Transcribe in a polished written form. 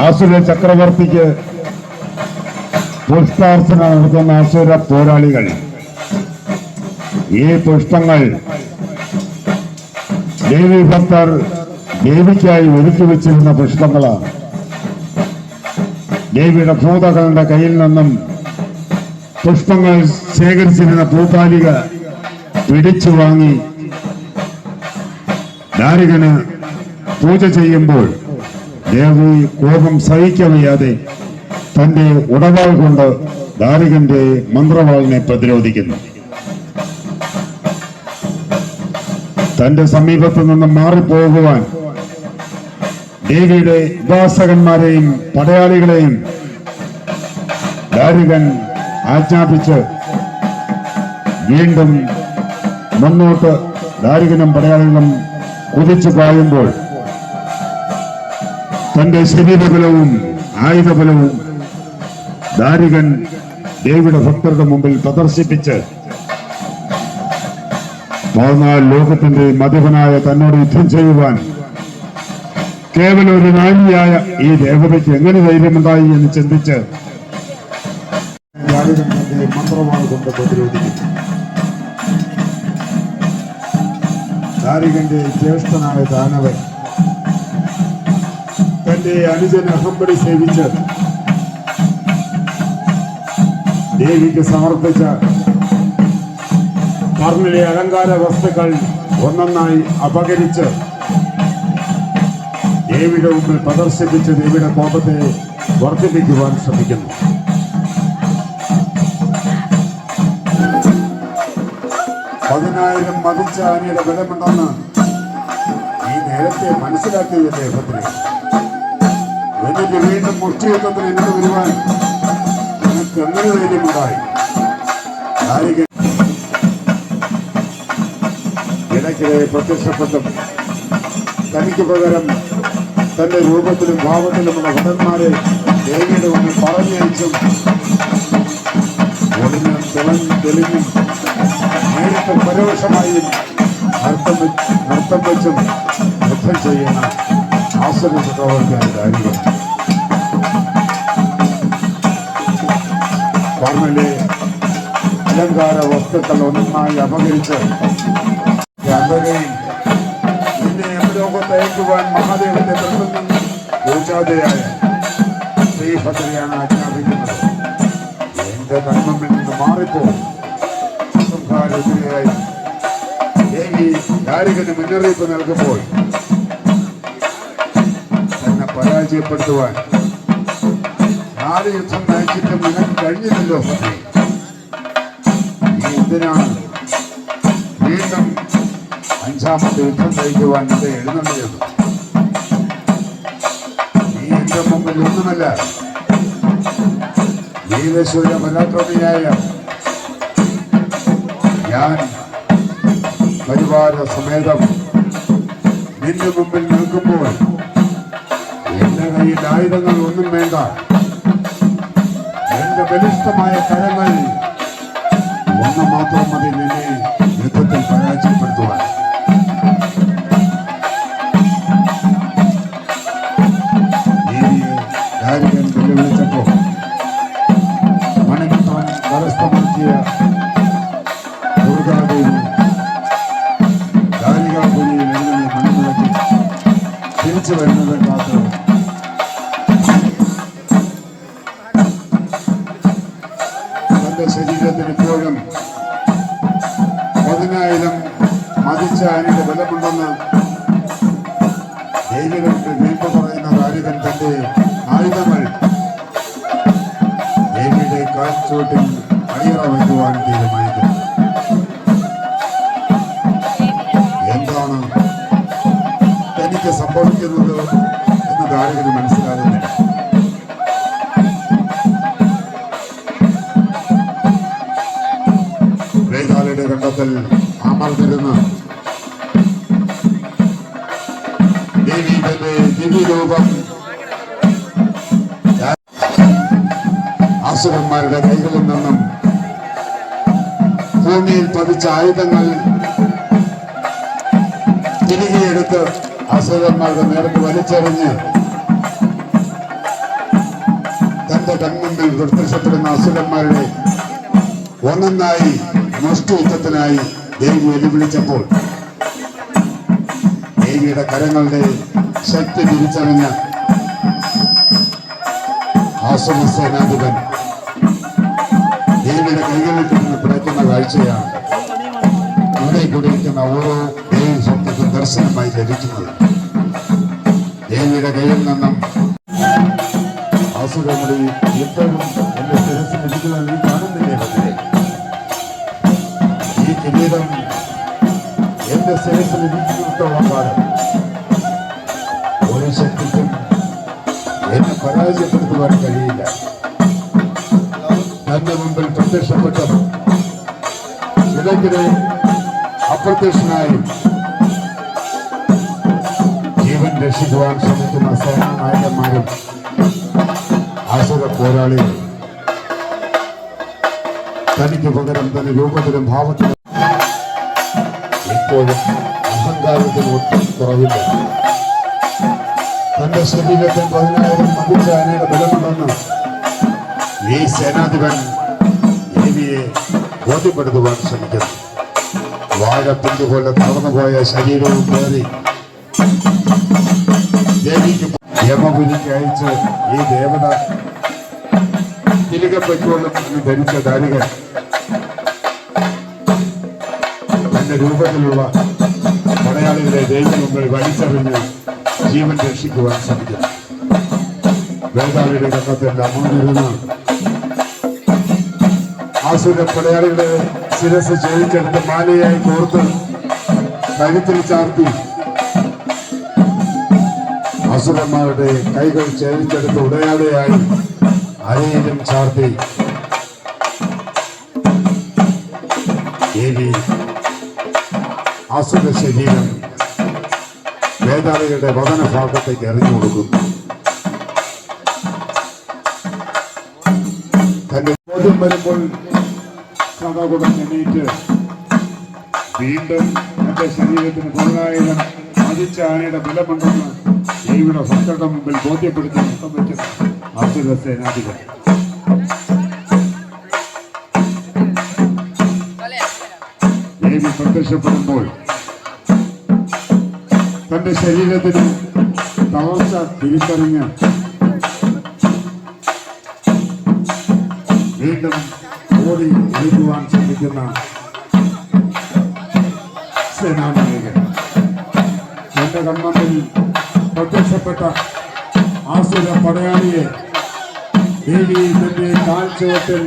ആസുര ചക്രവർത്തിക്ക് പുഷ്പാർച്ചന നടത്തുന്ന അസുര പോരാളികൾ ഈ പുഷ്പങ്ങൾ ദേവി ഭക്തർ ദേവിക്കായി ഒരുക്കി വെച്ചിരുന്ന പുഷ്പങ്ങളാണ്. ദേവിയുടെ ഭൂതകളുടെ കയ്യിൽ നിന്നും പുഷ്പങ്ങൾ ശേഖരിച്ചിരുന്ന പൂത്താലിക പിടിച്ചു വാങ്ങി ദാരികന് പൂജ ചെയ്യുമ്പോൾ ദേവി കോപം സഹിക്കവയ്യാതെ തന്റെ ഉടവാൾ കൊണ്ട് ദാരികന്റെ മന്ത്രവാളിനെ പ്രതിരോധിക്കുന്നു. തന്റെ സമീപത്തു നിന്നും മാറിപ്പോകുവാൻ ദേവിയുടെ ഉപാസകന്മാരെയും പടയാളികളെയും ദാരികൻ ആജ്ഞാപിച്ച് വീണ്ടും മുന്നോട്ട് ദാരികനും പടയാളികളും കുതിച്ചു പായുമ്പോൾ തന്റെ ശരീരബലവും ആയുധബലവും ദാരികൻ ദേവിയുടെ ഭക്തരുടെ മുമ്പിൽ പ്രദർശിപ്പിച്ച് 14 ലോകത്തിന്റെ മതിവനായ തന്നോട് യുദ്ധം ചെയ്യുവാൻ കേവലം ഒരു നാരിയായ ഈ ദേവതയ്ക്ക് എങ്ങനെ ധൈര്യമുണ്ടായി എന്ന് ചിന്തിച്ച് ദാരികൻ തന്റെ മന്ത്രവാൾ കൊണ്ട് പ്രതിരോധിക്കുന്നു. ദാരികന്റെ ജ്യേഷ്ഠനായ ദാനവൻ തന്റെ അനുജൻ അഹംബടി സേവിച്ച് ദേവിക്ക് സമർപ്പിച്ച കർണിലെ അലങ്കാര വസ്തുക്കൾ ഒന്നൊന്നായി അപകരിച്ച് ദേവിയുടെ മുമ്പിൽ പ്രദർശിപ്പിച്ച് ദേവിയുടെ കോപത്തെ വർദ്ധിപ്പിക്കുവാൻ ശ്രമിക്കുന്നു. പതിനായിരം മതിച്ച ആനയുടെ ബലമുണ്ടെന്ന് ഈ നേരത്തെ മനസ്സിലാക്കിയതല്ലേ ഭദ്രേ? എന്നിട്ട് വീണ്ടും മുഷ്ടിയുദ്ധത്തിൽ എന്നോട് വരുവാൻ എനിക്ക് എങ്ങനെ ധൈര്യമുണ്ടായി? ഇടയ്ക്കിടെ പ്രത്യക്ഷപ്പെട്ടും തനിക്ക് പകരം തന്റെ രൂപത്തിലും ഭാവത്തിലുമുള്ള ഭടന്മാരെ ദേവിയുടെ മുന്നിൽ പറഞ്ഞയച്ചും ഒളിഞ്ഞും തെളിഞ്ഞും നേരിട്ട് പരോക്ഷമായും നൃത്തം വെച്ചും യുദ്ധം ചെയ്യുന്ന ആസുര ചക്രവർത്തിയാണ് ദാരികൻ. കർണിലെ അലങ്കാര വസ്തുക്കൾ ഒന്നായി അപകരിച്ച് നിന്നെ ലോകത്ത് അയക്കുവാൻ മഹാദേവന്റെ ബന്ധം നിന്നും പൂജാതയായ ശ്രീഭദ്രയാണ് ആജ്ഞാപിക്കുന്നത്. എന്റെ കർമ്മത്തിൽ നിന്ന് മാറിപ്പോകും. സംഹാരത്തിനായി ദേവി ദാരികന് മുന്നറിയിപ്പ് നൽകുമ്പോൾ തന്നെ പരാജയപ്പെടുത്തുവാൻ 4 യുദ്ധം നയിച്ചിട്ടും നിനക്ക് കഴിഞ്ഞില്ലല്ലോ. നീ എന്തിനാണ് വീണ്ടും 5ാമത്തെ യുദ്ധം നയിക്കുവാൻ എന്റെ എഴുന്നള്ളിയത്? നീ എന്റെ മുമ്പിൽ ഒന്നുമല്ല. വീരശൂര പരാക്രമിയായ ഞാൻ പരിവാര സമേതം നിന്റെ മുമ്പിൽ നിൽക്കുമ്പോൾ എന്റെ കയ്യിൽ ആയുധങ്ങൾ ഒന്നും വേണ്ട. എന്റെ ബലിഷ്ഠമായ കരങ്ങൾ ഒന്ന് മാത്രം മതി നിന്നെ യുദ്ധത്തിൽ പരാജയപ്പെടുത്തുവാൻ. ദാരികൻ വെല്ലുവിളിച്ചപ്പോ മണിപുത്രൻ കരസ്ഥമാക്കിയ ദുർഗാദേവി ദാരികാപുരിയിൽ എഴുന്നള്ളി മണിമുഴക്കി തിരിച്ചു വരുന്നത് കാത്ത് തന്റെ ശരീരത്തിന് ഇപ്പോഴും 10,000 മതിച്ച ആനയുടെ ബലമുണ്ടെന്ന് ദേവികൾക്ക് വീമ്പ് പറയുന്ന ദാരികൻ തന്റെ ആയുധങ്ങൾ ദേവിയുടെ കാൽച്ചുവട്ടിൽ അടിയറ വയ്ക്കുവാൻ തീരുമാനിക്കുന്നു. എന്താണ് തനിക്ക് സംഭവിക്കുന്നത് എന്ന് ദാരികന് മനസ്സിലാകുന്നില്ല. വേദാലയുടെ കണ്ടത്തിൽ അമർന്നിരുന്ന് ദേവി തന്റെ ദിവ്യരൂപം ആസുരന്മാരുടെ കൈകളിൽ നിന്നും ഭൂമിയിൽ പതിച്ച ആയുധങ്ങൾ തിരികെയെടുത്ത് അസുരന്മാരുടെ നേർക്ക് വലിച്ചെറിഞ്ഞ് കൺമുമ്പിൽ പ്രത്യക്ഷപ്പെടുന്ന അസുരന്മാരുടെ ഒന്നൊന്നായി മുഷ്ടിയുദ്ധത്തിനായി ദേവി വെല്ലുവിളിച്ചപ്പോൾ ദേവിയുടെ കരങ്ങളുടെ ശക്തി തിരിച്ചറിഞ്ഞ ആസുര സേനാധിപൻ ദേവിയുടെ കൈകളിൽ കിടന്ന് പിടയ്ക്കുന്ന കാഴ്ചയാണ് ഇവിടെ കൂടിയിരിക്കുന്ന ഓരോ ദേവി സ്വപ്നത്തിൽ ദർശനമായി ലഭിക്കുന്നത്. ദേവിയുടെ കയ്യിൽ നിന്നും ആസുരങ്ങളിൽ ഇപ്പോഴും എന്റെ ശിരസിൽ ഇരിക്കുന്നത് നീ കാണുന്നില്ലേ ഭദ്രേ? ഈ കിരീടം എന്റെ ശിരസിൽ ഇരിക്കുന്നിടത്തോളം കാലം ഒരു ശക്തിക്കും എന്നെ പരാജയപ്പെടുത്തുവാൻ കഴിയില്ല. തന്റെ മുമ്പിൽ പ്രത്യക്ഷപ്പെട്ടവർ ഇടയ്ക്കിടെ അപ്രത്യക്ഷനായും ജീവൻ രക്ഷിക്കുവാൻ ശ്രമിക്കുന്ന സേനാനായകന്മാരും ആസുര പോരാളികൾ തനിക്ക് പകരം തന്റെ രൂപത്തിലും ഭാവത്തിലും ഇപ്പോഴും അഹങ്കാരത്തിന് ഒട്ടും കുറവില്ല. തന്റെ ശരീരത്തിൽ 10,000 മതിച്ച ആനയുടെ ബലമുണ്ടെന്ന് ഈ സേനാധിപൻ ദേവിയെ ബോധ്യപ്പെടുത്തുവാൻ ശ്രമിക്കുന്നു. വാഴപ്പിന്തു പോലെ തളർന്നുപോയ ശരീരവും കയറി ദേവിക്ക് യമപുരിക്ക് അയച്ച് ഈ ദേവത തിരികെ പൊയ്ക്കോളും എന്ന് ധരിച്ച ധാരികൻ തന്റെ രൂപത്തിലുള്ള പടയാളികളെ ദേവി മുമ്പിൽ വലിച്ചെറിഞ്ഞ് ജീവൻ രക്ഷിക്കുവാൻ ശ്രമിക്കുന്നു. വേദാളിയുടെ കണ്ണത്തെല്ലാം മുന്നിരുന്ന് ആസുര പടയാളികളുടെ ശിരസ് ചേരിച്ചെടുത്ത് മാലയായി കോർത്ത് കഴുത്തിൽ ചാർത്തി അസുരന്മാരുടെ കൈകൾ ചേരിച്ചെടുത്ത് ഉടയാളിയായി അരയിലും ചാർത്തി ദേവി അസുര ശരീരം വേദാളികളുടെ വദന ഭാഗത്തേക്ക് എറിഞ്ഞു കൊടുക്കുന്നു. തന്റെ ബോധ്യം വരുമ്പോൾ സദാകുടം എണീറ്റ് വീണ്ടും തന്റെ ശരീരത്തിന് 10,000 മതിച്ച ആനയുടെ ബലമുണ്ടെന്ന് ദേവിയുടെ ഭക്തരുടെ മുമ്പിൽ ബോധ്യപ്പെടുത്തി മുഖം വയ്ക്കുന്ന അസുര സേനാധിപൻ ദേവി പ്രത്യക്ഷപ്പെടുമ്പോൾ തന്റെ ശരീരത്തിന് തളർച്ച തിരിച്ചറിഞ്ഞ് വീണ്ടും ഓടി ഒളിക്കുവാൻ ശ്രമിക്കുന്ന സേനാനായകൻ തന്റെ കൺമുമ്പിൽ പ്രത്യക്ഷപ്പെട്ട ആസുര പടയാളിയെ ദേവി തന്റെ കാൽ ചുവട്ടിൽ